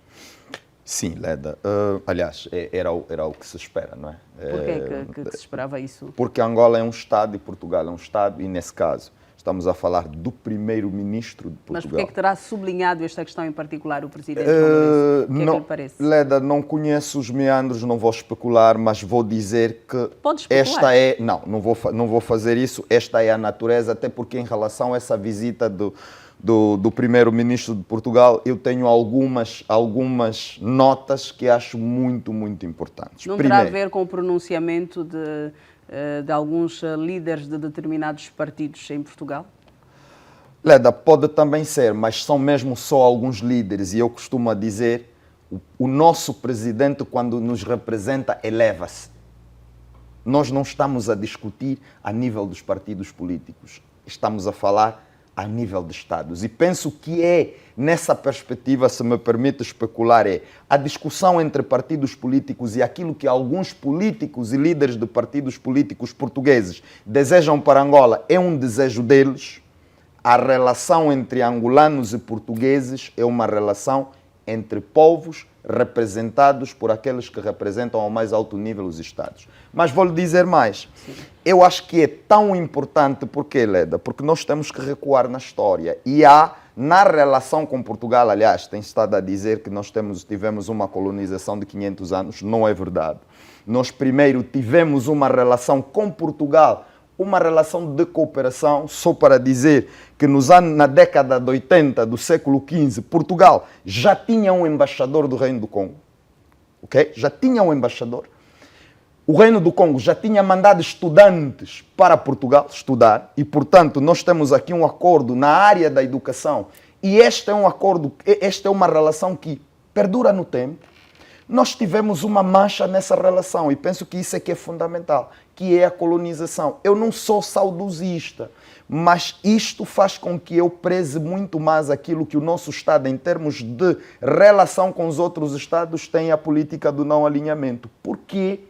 Sim, Leda. Aliás, era o que se espera, não é? Por que se esperava isso? Porque Angola é um Estado e Portugal é um Estado e, nesse caso, estamos a falar do primeiro-ministro de Portugal. Mas por que terá sublinhado esta questão em particular o presidente João Lourenço? O que é que lhe parece? Leda, não conheço os meandros, não vou especular, mas vou dizer que esta é... Não vou fazer isso. Esta é a natureza, até porque em relação a essa visita do primeiro-ministro de Portugal, eu tenho algumas notas que acho muito, muito importantes. Não terá a ver com o pronunciamento de alguns líderes de determinados partidos em Portugal? Leda, pode também ser, mas são mesmo só alguns líderes e eu costumo dizer o nosso presidente, quando nos representa, eleva-se. Nós não estamos a discutir a nível dos partidos políticos, estamos a falar a nível de Estados. E penso que é nessa perspectiva, se me permite especular, é a discussão entre partidos políticos e aquilo que alguns políticos e líderes de partidos políticos portugueses desejam para Angola é um desejo deles. A relação entre angolanos e portugueses é uma relação entre povos representados por aqueles que representam ao mais alto nível os Estados. Mas vou lhe dizer mais. Eu acho que é tão importante, porque, Leda? Porque nós temos que recuar na história. E há, na relação com Portugal, aliás, tem estado a dizer que nós tivemos uma colonização de 500 anos. Não é verdade. Nós primeiro tivemos uma relação com Portugal, uma relação de cooperação, só para dizer que na década de 80 do século XV, Portugal já tinha um embaixador do Reino do Congo. Okay? Já tinha um embaixador. O Reino do Congo já tinha mandado estudantes para Portugal estudar e, portanto, nós temos aqui um acordo na área da educação e este é um acordo, esta é uma relação que perdura no tempo. Nós tivemos uma mancha nessa relação e penso que isso é que é fundamental, que é a colonização. Eu não sou saudosista, mas isto faz com que eu preze muito mais aquilo que o nosso Estado, em termos de relação com os outros Estados, tem a política do não alinhamento. Por quê?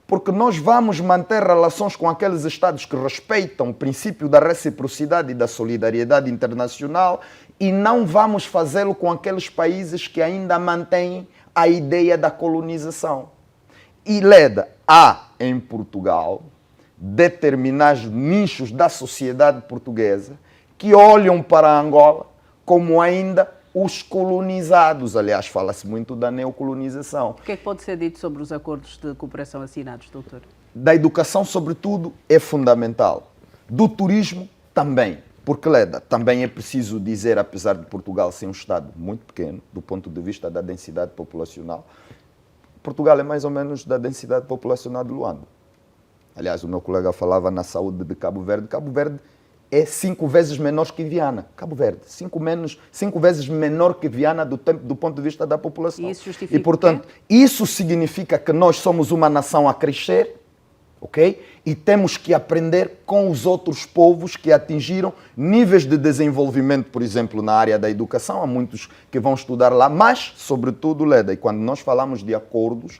Porque nós vamos manter relações com aqueles Estados que respeitam o princípio da reciprocidade e da solidariedade internacional e não vamos fazê-lo com aqueles países que ainda mantêm a ideia da colonização. E, Leda, há em Portugal determinados nichos da sociedade portuguesa que olham para Angola como ainda os colonizados. Aliás, fala-se muito da neocolonização. O que é que pode ser dito sobre os acordos de cooperação assinados, doutor? Da educação, sobretudo, é fundamental. Do turismo, também. Porque, Leda, também é preciso dizer, apesar de Portugal ser um Estado muito pequeno, do ponto de vista da densidade populacional, Portugal é mais ou menos da densidade populacional de Luanda. Aliás, o meu colega falava na saúde de Cabo Verde. Cabo Verde é 5 vezes menor que Viana. Cabo Verde, 5 vezes menor que Viana do ponto de vista da população. E isso justifica e, portanto, isso significa que nós somos uma nação a crescer, ok? E temos que aprender com os outros povos que atingiram níveis de desenvolvimento, por exemplo, na área da educação. Há muitos que vão estudar lá, mas, sobretudo, Leda, e quando nós falamos de acordos,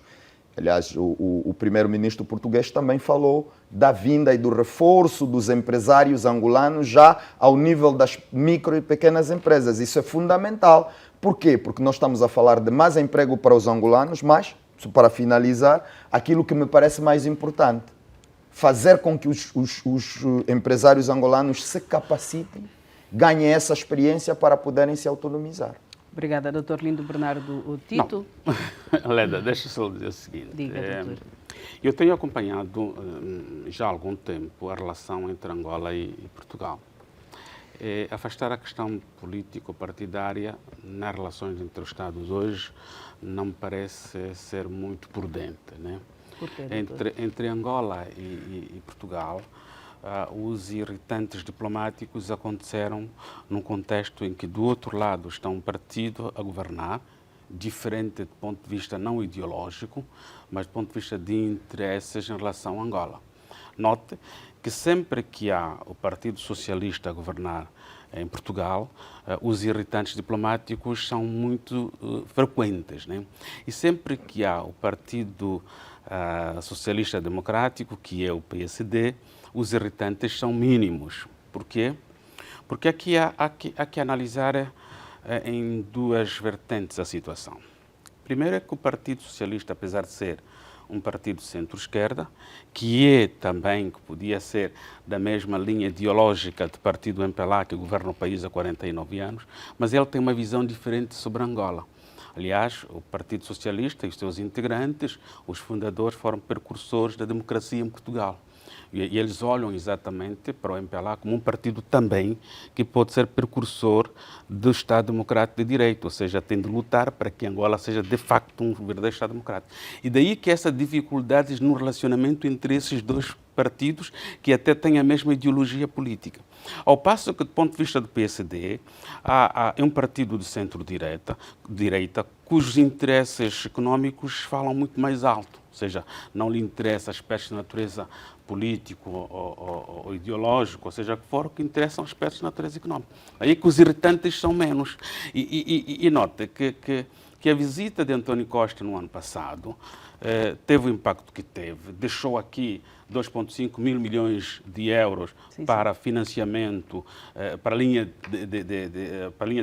aliás, o primeiro-ministro português também falou da vinda e do reforço dos empresários angolanos já ao nível das micro e pequenas empresas. Isso é fundamental. Por quê? Porque nós estamos a falar de mais emprego para os angolanos, mas, para finalizar, aquilo que me parece mais importante, fazer com que os empresários angolanos se capacitem, ganhem essa experiência para poderem se autonomizar. Obrigada, Dr. Lindo Bernardo Tito. Leda, deixa-me dizer o seguinte. Diga, doutor. Eu tenho acompanhado já há algum tempo a relação entre Angola e Portugal. Afastar a questão político-partidária nas relações entre os Estados hoje não me parece ser muito prudente, né? Por quê, entre Angola e Portugal, os irritantes diplomáticos aconteceram num contexto em que do outro lado está um partido a governar, diferente do ponto de vista não ideológico, mas do ponto de vista de interesses em relação a Angola. Note que sempre que há o Partido Socialista a governar em Portugal, os irritantes diplomáticos são muito frequentes, né? E sempre que há o Partido Socialista Democrático, que é o PSD, os irritantes são mínimos. Por quê? Porque aqui há que analisar em duas vertentes a situação. Primeiro é que o Partido Socialista, apesar de ser um partido centro-esquerda, que é também, que podia ser da mesma linha ideológica do partido MPLA, que governa o país há 49 anos, mas ele tem uma visão diferente sobre Angola. Aliás, o Partido Socialista e os seus integrantes, os fundadores, foram precursores da democracia em Portugal. E eles olham exatamente para o MPLA como um partido também que pode ser precursor do Estado Democrático de Direito, ou seja, tem de lutar para que Angola seja de facto um verdadeiro Estado Democrático. E daí que essas dificuldades no relacionamento entre esses dois partidos que até têm a mesma ideologia política. Ao passo que, do ponto de vista do PSD, é um partido de centro-direita, cujos interesses económicos falam muito mais alto, ou seja, não lhe interessa aspectos de natureza político ou ideológico, ou seja, que for, o que interessam aspectos de natureza económica. Aí que os irritantes são menos. E nota que a visita de António Costa no ano passado teve o impacto que teve, deixou aqui 2,5 mil milhões de euros para financiamento, para a linha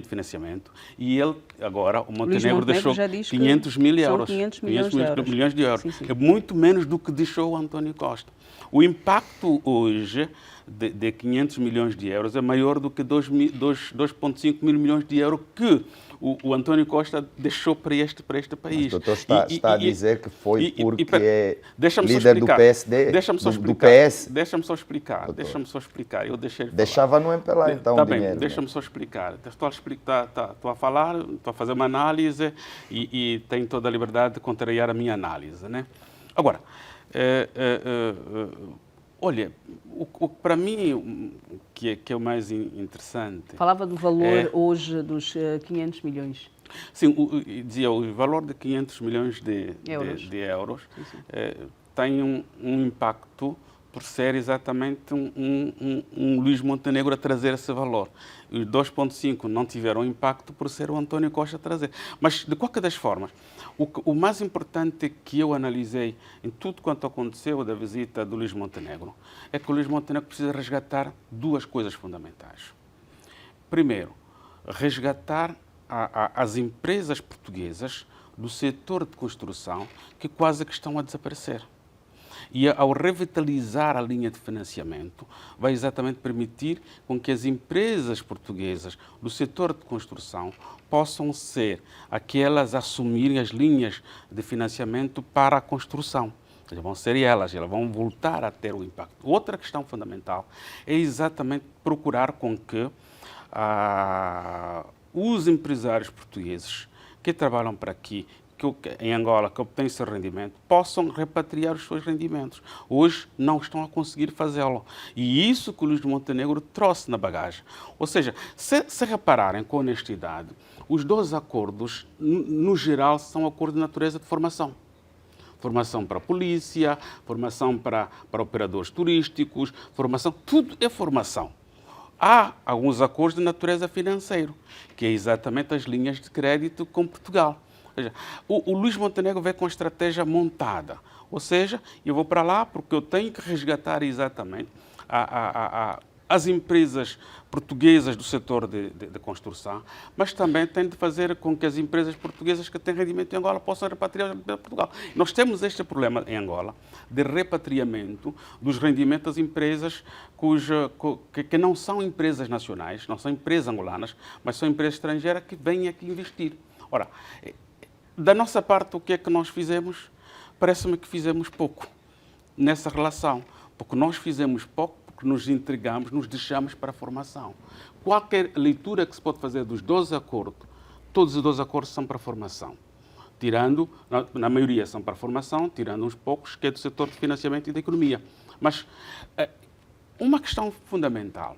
de financiamento, e ele agora, o Montenegro deixou 500 mil euros. 500 milhões de euros. Sim. É muito menos do que deixou o António Costa. O impacto hoje de 500 milhões de euros é maior do que 2,5 mil milhões de euros que o António Costa deixou para este país. Mas o doutor está a dizer que foi porque é líder do PSD, do PS. Deixa-me só explicar. Eu deixava no MPLA, então, tá o dinheiro. Deixa-me só explicar. Estou a falar, estou a fazer uma análise e tenho toda a liberdade de contrariar a minha análise, né? Agora, olha, para mim, que é o mais interessante... Falava do valor hoje dos 500 milhões. Sim, dizia, o valor de 500 milhões de euros tem um impacto por ser exatamente um Luís Montenegro a trazer esse valor. Os 2,5 não tiveram impacto por ser o António Costa a trazer. Mas, de qualquer das formas, o mais importante que eu analisei em tudo quanto aconteceu da visita do Luís Montenegro é que o Luís Montenegro precisa resgatar duas coisas fundamentais. Primeiro, resgatar as empresas portuguesas do setor de construção que quase que estão a desaparecer. E ao revitalizar a linha de financiamento, vai exatamente permitir com que as empresas portuguesas do setor de construção possam ser aquelas a assumirem as linhas de financiamento para a construção. Vão ser elas vão voltar a ter o impacto. Outra questão fundamental é exatamente procurar com que os empresários portugueses que trabalham para aqui, em Angola, que obtêm seu rendimento, possam repatriar os seus rendimentos. Hoje não estão a conseguir fazê-lo. E isso que o Luís Montenegro trouxe na bagagem. Ou seja, se repararem com honestidade, os dois acordos, no geral, são acordos de natureza de formação. Formação para a polícia, formação para operadores turísticos, formação, tudo é formação. Há alguns acordos de natureza financeira, que é exatamente as linhas de crédito com Portugal. Ou seja, o Luís Montenegro vem com a estratégia montada. Ou seja, eu vou para lá porque eu tenho que resgatar exatamente as empresas portuguesas do setor de construção, mas também tem de fazer com que as empresas portuguesas que têm rendimento em Angola possam repatriar para Portugal. Nós temos este problema em Angola de repatriamento dos rendimentos das empresas que não são empresas nacionais, não são empresas angolanas, mas são empresas estrangeiras que vêm aqui investir. Ora, da nossa parte, o que é que nós fizemos? Parece-me que fizemos pouco nessa relação, porque nós fizemos pouco porque nos entregamos, nos deixamos para a formação. Qualquer leitura que se pode fazer dos 12 acordos, todos os 12 acordos são para a formação. Tirando, na maioria são para a formação, tirando uns poucos que é do setor de financiamento e da economia. Mas uma questão fundamental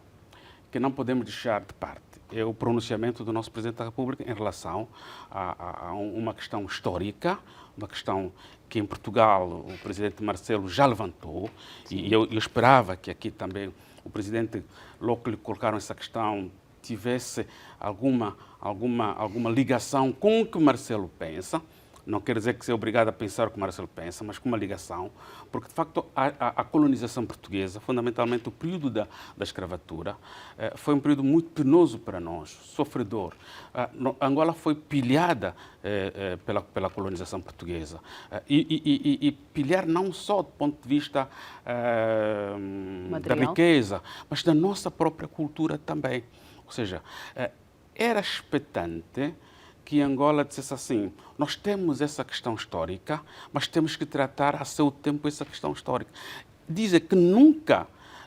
que não podemos deixar de parte é o pronunciamento do nosso Presidente da República em relação a uma questão histórica, uma questão que em Portugal o Presidente Marcelo já levantou, e eu esperava que aqui também o Presidente, logo que lhe colocaram essa questão, tivesse alguma ligação com o que Marcelo pensa. Não quer dizer que seja obrigado a pensar o que Marcelo pensa, mas com uma ligação, porque, de facto, a colonização portuguesa, fundamentalmente o período da escravatura, foi um período muito penoso para nós, sofredor. Angola foi pilhada pela colonização portuguesa. E pilhar não só do ponto de vista da riqueza, mas da nossa própria cultura também. Ou seja, era expectante que Angola dissesse assim, nós temos essa questão histórica, mas temos que tratar a seu tempo essa questão histórica. Dizem que nunca,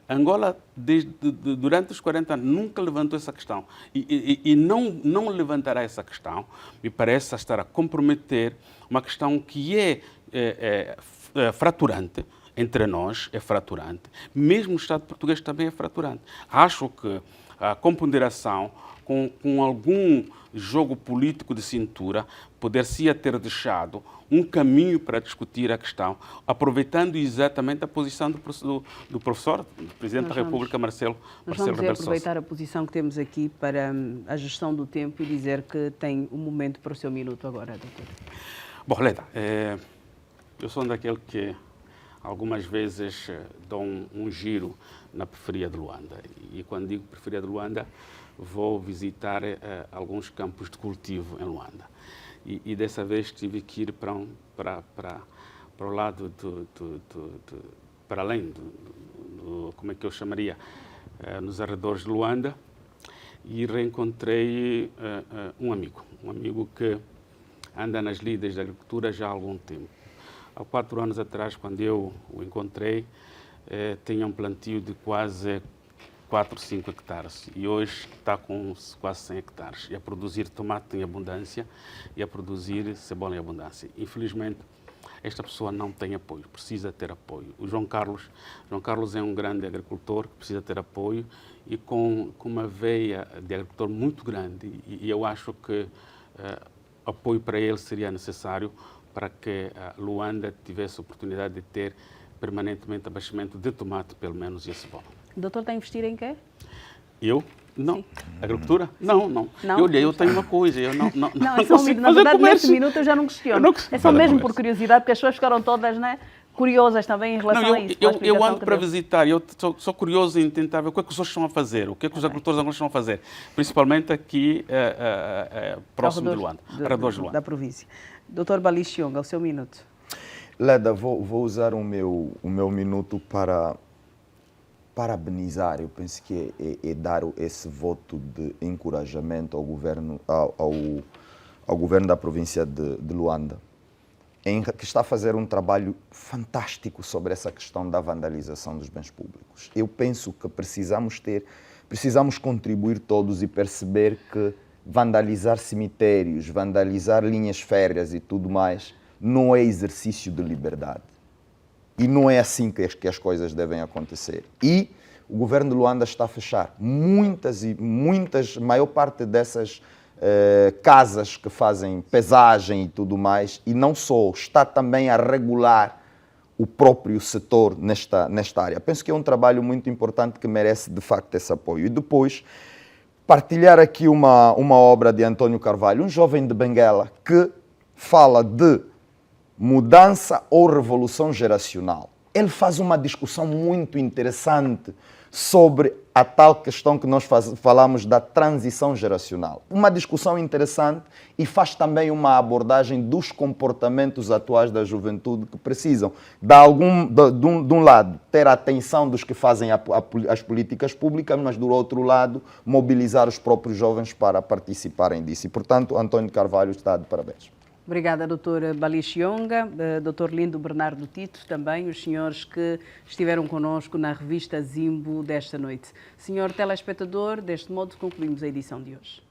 Angola, durante os 40 anos, nunca levantou essa questão. E não levantará essa questão, me parece estar a comprometer uma questão que é fraturante entre nós é fraturante. Mesmo o Estado português também é fraturante. Acho que com ponderação, com algum jogo político de cintura, poder-se ter deixado um caminho para discutir a questão, aproveitando exatamente a posição do professor, do Presidente da República, Marcelo Rebelo de Sousa. Vamos aproveitar a posição que temos aqui para a gestão do tempo e dizer que tem um momento para o seu minuto agora, doutor. Bom, Leda, eu sou daquele que algumas vezes dou um giro na periferia de Luanda. E quando digo periferia de Luanda, vou visitar alguns campos de cultivo em Luanda. E dessa vez tive que ir para o lado para além como é que eu chamaria, nos arredores de Luanda, e reencontrei um amigo que anda nas lides da agricultura já há algum tempo. Há 4 anos atrás, quando eu o encontrei, tinha um plantio de quase 4, 5 hectares e hoje está com quase 100 hectares e a produzir tomate em abundância e a produzir cebola em abundância. Infelizmente, esta pessoa não tem apoio, precisa ter apoio. O João Carlos é um grande agricultor que precisa ter apoio e com uma veia de agricultor muito grande, e eu acho que apoio para ele seria necessário para que Luanda tivesse a oportunidade de ter permanentemente abastecimento de tomate, pelo menos, e a cebola. O doutor está a investir em quê? Eu? Não. Sim. Agricultura? Não. Não? Eu tenho uma coisa, eu não consigo na verdade, comércio. neste minuto eu já não questiono. É só mesmo por curiosidade, porque as pessoas ficaram todas, né, curiosas também em relação a isso. Eu ando para visitar, eu sou curioso em tentar ver o que é que os outros estão a fazer, o que é que os agricultores angolanos estão a fazer, principalmente aqui próximo de Luanda, arredores de Luanda. Da província. Doutor Balixionga, o seu minuto. Leda, vou usar o meu minuto para parabenizar, eu penso que é dar esse voto de encorajamento ao governo, ao governo da província de Luanda, que está a fazer um trabalho fantástico sobre essa questão da vandalização dos bens públicos. Eu penso que precisamos contribuir todos e perceber que vandalizar cemitérios, vandalizar linhas férreas e tudo mais, não é exercício de liberdade. E não é assim que as coisas devem acontecer. E o governo de Luanda está a fechar maior parte dessas casas que fazem pesagem e tudo mais, e não só, está também a regular o próprio setor nesta área. Penso que é um trabalho muito importante que merece, de facto, esse apoio. E depois, partilhar aqui uma obra de Antônio Carvalho, um jovem de Benguela, que fala de mudança ou revolução geracional. Ele faz uma discussão muito interessante sobre a tal questão que nós falamos da transição geracional. Uma discussão interessante e faz também uma abordagem dos comportamentos atuais da juventude que precisam, de um lado, ter a atenção dos que fazem as políticas públicas, mas do outro lado, mobilizar os próprios jovens para participarem disso. E, portanto, Antônio Carvalho está de parabéns. Obrigada, doutora Balixionga, doutor Lindo Bernardo Tito, também os senhores que estiveram connosco na revista Zimbo desta noite. Senhor telespectador, deste modo concluímos a edição de hoje.